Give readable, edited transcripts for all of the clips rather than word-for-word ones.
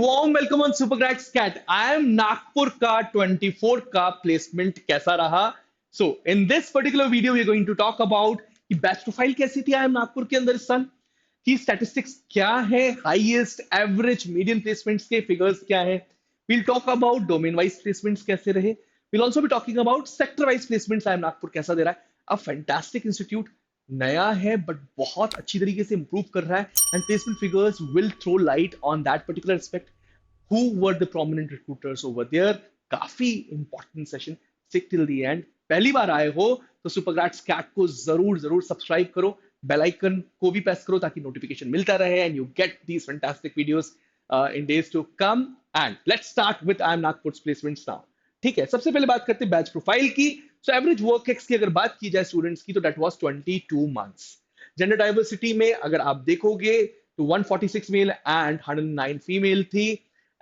warm welcome on Super Cracks Cat. I am Nagpur का 24 का placement कैसा रहा? So in this particular video we are going to talk about कि batch profile कैसी थी IIM Nagpur के अंदर इस साल, की statistics क्या है, highest, average, median placements के figures क्या है. We'll talk about domain wise placements कैसे रहे. We'll also be talking about sector wise placements IIM Nagpur कैसा दे रहा है. A fantastic institute, नया है बट बहुत अच्छी तरीके से इंप्रूव कर रहा है and placement figures will throw light on that particular aspect. Who were the prominent recruiters over there. काफी important session. Stick till the end. पहली बार आए हो तो सुपरग्रैट्स कैट को जरूर जरूर सब्सक्राइब करो, बेल आइकन को भी प्रेस करो ताकि नोटिफिकेशन मिलता रहे and you get these fantastic videos in days to come. And let's start with I M Nagpur placements now. ठीक है, सबसे पहले बात करते हैं बैच प्रोफाइल की. सो एवरेज वर्क एक्स की अगर बात की जाए स्टूडेंट्स की तो that was 22 months. Gender diversity में अगर आप देखोगे तो 146 मेल एंड 109 फीमेल थी.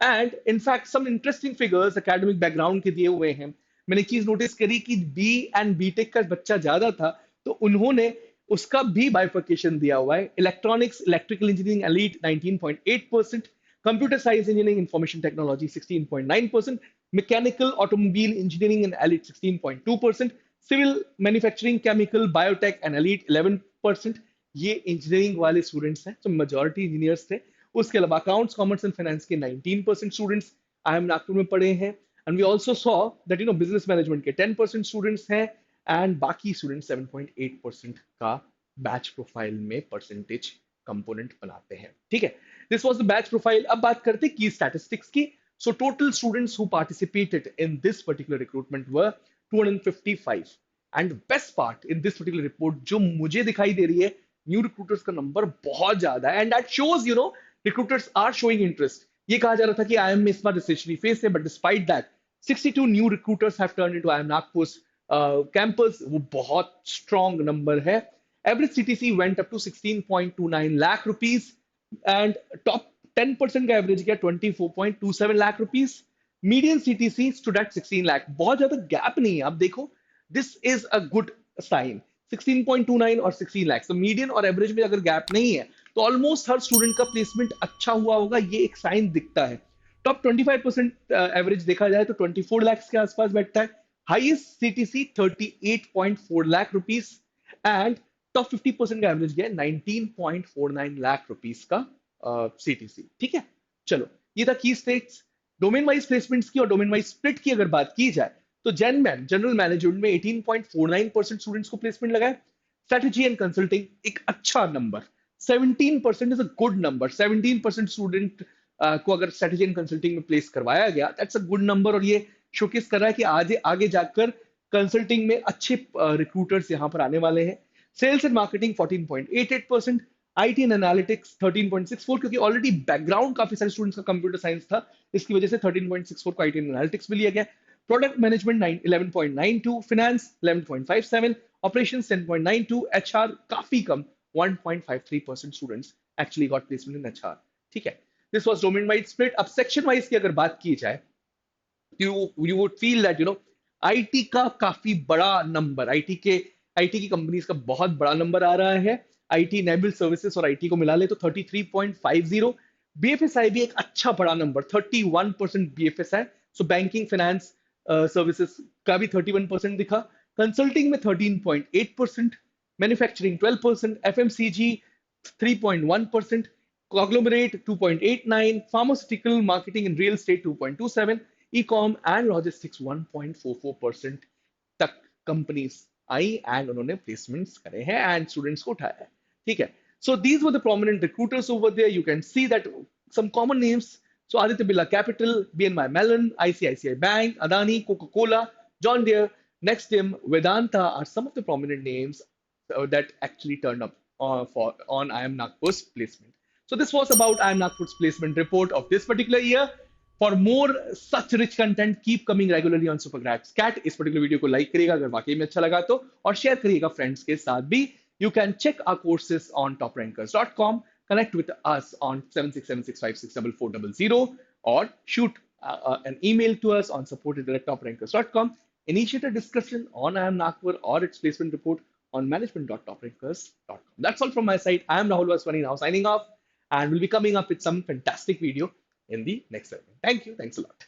And in fact some interesting figures academic background के दिए हुए हैं. मैंने चीज नोटिस करी कि बी एंड बीटेक का बच्चा ज्यादा था तो उन्होंने उसका भी बाइफर्केशन दिया हुआ है. Electronics electrical engineering allied 19.8%, computer science engineering information technology 16.9%, mechanical automobile engineering and allied 16.2%, civil manufacturing chemical biotech and allied 11%. ये इंजीनियरिंग वाले स्टूडेंट्स हैं, तो मेजॉरिटी इंजीनियर्स थे. उसके अलावा अकाउंट्स कॉमर्स एंड फाइनेंस के 19% स्टूडेंट्स IIM नागपुर में पढ़े हैं. And we also saw that business management के 10% स्टूडेंट्स हैं एंड बाकी स्टूडेंट 7.8% का बैच प्रोफाइल में परसेंटेज कंपोनेंट बनाते हैं. ठीक है, this was the batch profile. अब बात करते हैं की स्टैटिस्टिक्स की. So total students who participated in this particular recruitment were 255. And best part in this particular report जो मुझे दिखाई दे रही है, न्यू रिक्रूटर्स का नंबर बहुत ज्यादा है. And that shows recruiters are showing interest. ये कहा जा रहा था कि IIM में इस बार रिसेशनरी फेज है, but despite that 62 new recruiters have turned into IIM Nagpur campus. वो बहुत स्ट्रॉन्ग नंबर है. Average CTC went up to 16.29 lakh rupees and top 10% का एवरेज गया 24.27 lakh rupees. Median CTC stood at 16 lakh. बहुत ज्यादा गैप नहीं है. आप देखो, this is a good sign. 16.29 और 16 लाख, तो मीडियन और एवरेज में अगर गैप नहीं है तो ऑलमोस्ट हर स्टूडेंट का प्लेसमेंट अच्छा हुआ होगा, ये एक साइन दिखता है. टॉप 25% एवरेज देखा जाए तो 24 लाख के आसपास बैठता है. Highest CTC 38.4 lakh rupees and top 50% का एवरेज गया 19.49 लाख रुपीस का CTC. ठीक है, चलो ये था की स्टेट्स. डोमेन वाइज प्लेसमेंट्स की और डोमेन वाइज स्प्लिट की अगर बात की जाए तो जनरल मैनेजमेंट में 18.49% स्टूडेंट्स को प्लेसमेंट लगा है. स्ट्रेटजी एंड कंसल्टिंग एक अच्छा number, 17% is a good number. 17% student को अगर स्ट्रेटजी एंड कंसल्टिंग में प्लेस करवाया गया, दैट्स अ गुड नंबर. और ये शोकेस कर रहा है कि आगे जाकर कंसल्टिंग में अच्छे रिक्रूटर्स यहाँ पर आने वाले हैं. Sales and marketing 14.88%, IT and analytics 13.64, क्योंकि ऑलरेडी बैकग्राउंड काफी सारे स्टूडेंट्स का कंप्यूटर साइंस था, इसकी वजह से 13.64 को IT एंड एनालिटिक्स भी लिया गया. Product management 11.92, finance 11.57, operations 10.92, HR काफी कम 1.53% स्टूडेंट्स एक्चुअली गॉट प्लेसमेंट इन HR. ठीक है, this was domain wise split. अब सेक्शन वाइज की अगर बात की जाए, you would feel that IT का काफी बड़ा नंबर, IT की कंपनीज का बहुत बड़ा नंबर आ रहा है. IT इनेबल्ड सर्विसेज और IT को मिला ले तो 33.50. BFSI भी एक अच्छा बड़ा number, 31% BFSI. So banking finance services का भी 31% दिखा. कंसल्टिंग में 13.8%, manufacturing 12%, FMCG 3.1%, conglomerate 2.89, pharmaceutical marketing and real estate 2.27, e com and logistics 1.44% तक कंपनीज आई एंड उन्होंने प्लेसमेंट्स करे हैं एंड स्टूडेंट्स को उठाया है. ठीक है, so these were the prominent recruiters over there. You can see that some common names. So Aditya Birla Capital, BNY Mellon, ICICI Bank, Adani, Coca-Cola, John Deere, Nextdim, Vedanta are some of the prominent names that actually turned up on IIM Nagpur's placement. So this was about IIM Nagpur's placement report of this particular year. For more such rich content, keep coming regularly on Supergrads Cat. इस particular video को like करिएगा अगर वाकई में अच्छा लगा तो, और share करिएगा friends के साथ भी. You can check our courses on toprankers.com. Connect with us on 7676564400 or shoot an email to us on support@toprankers.com. Initiate a discussion on IIM Nagpur or its placement report on management.toprankers.com. That's all from my side. I am Rahul Sir now signing off, and we'll be coming up with some fantastic video in the next segment. Thank you. Thanks a lot.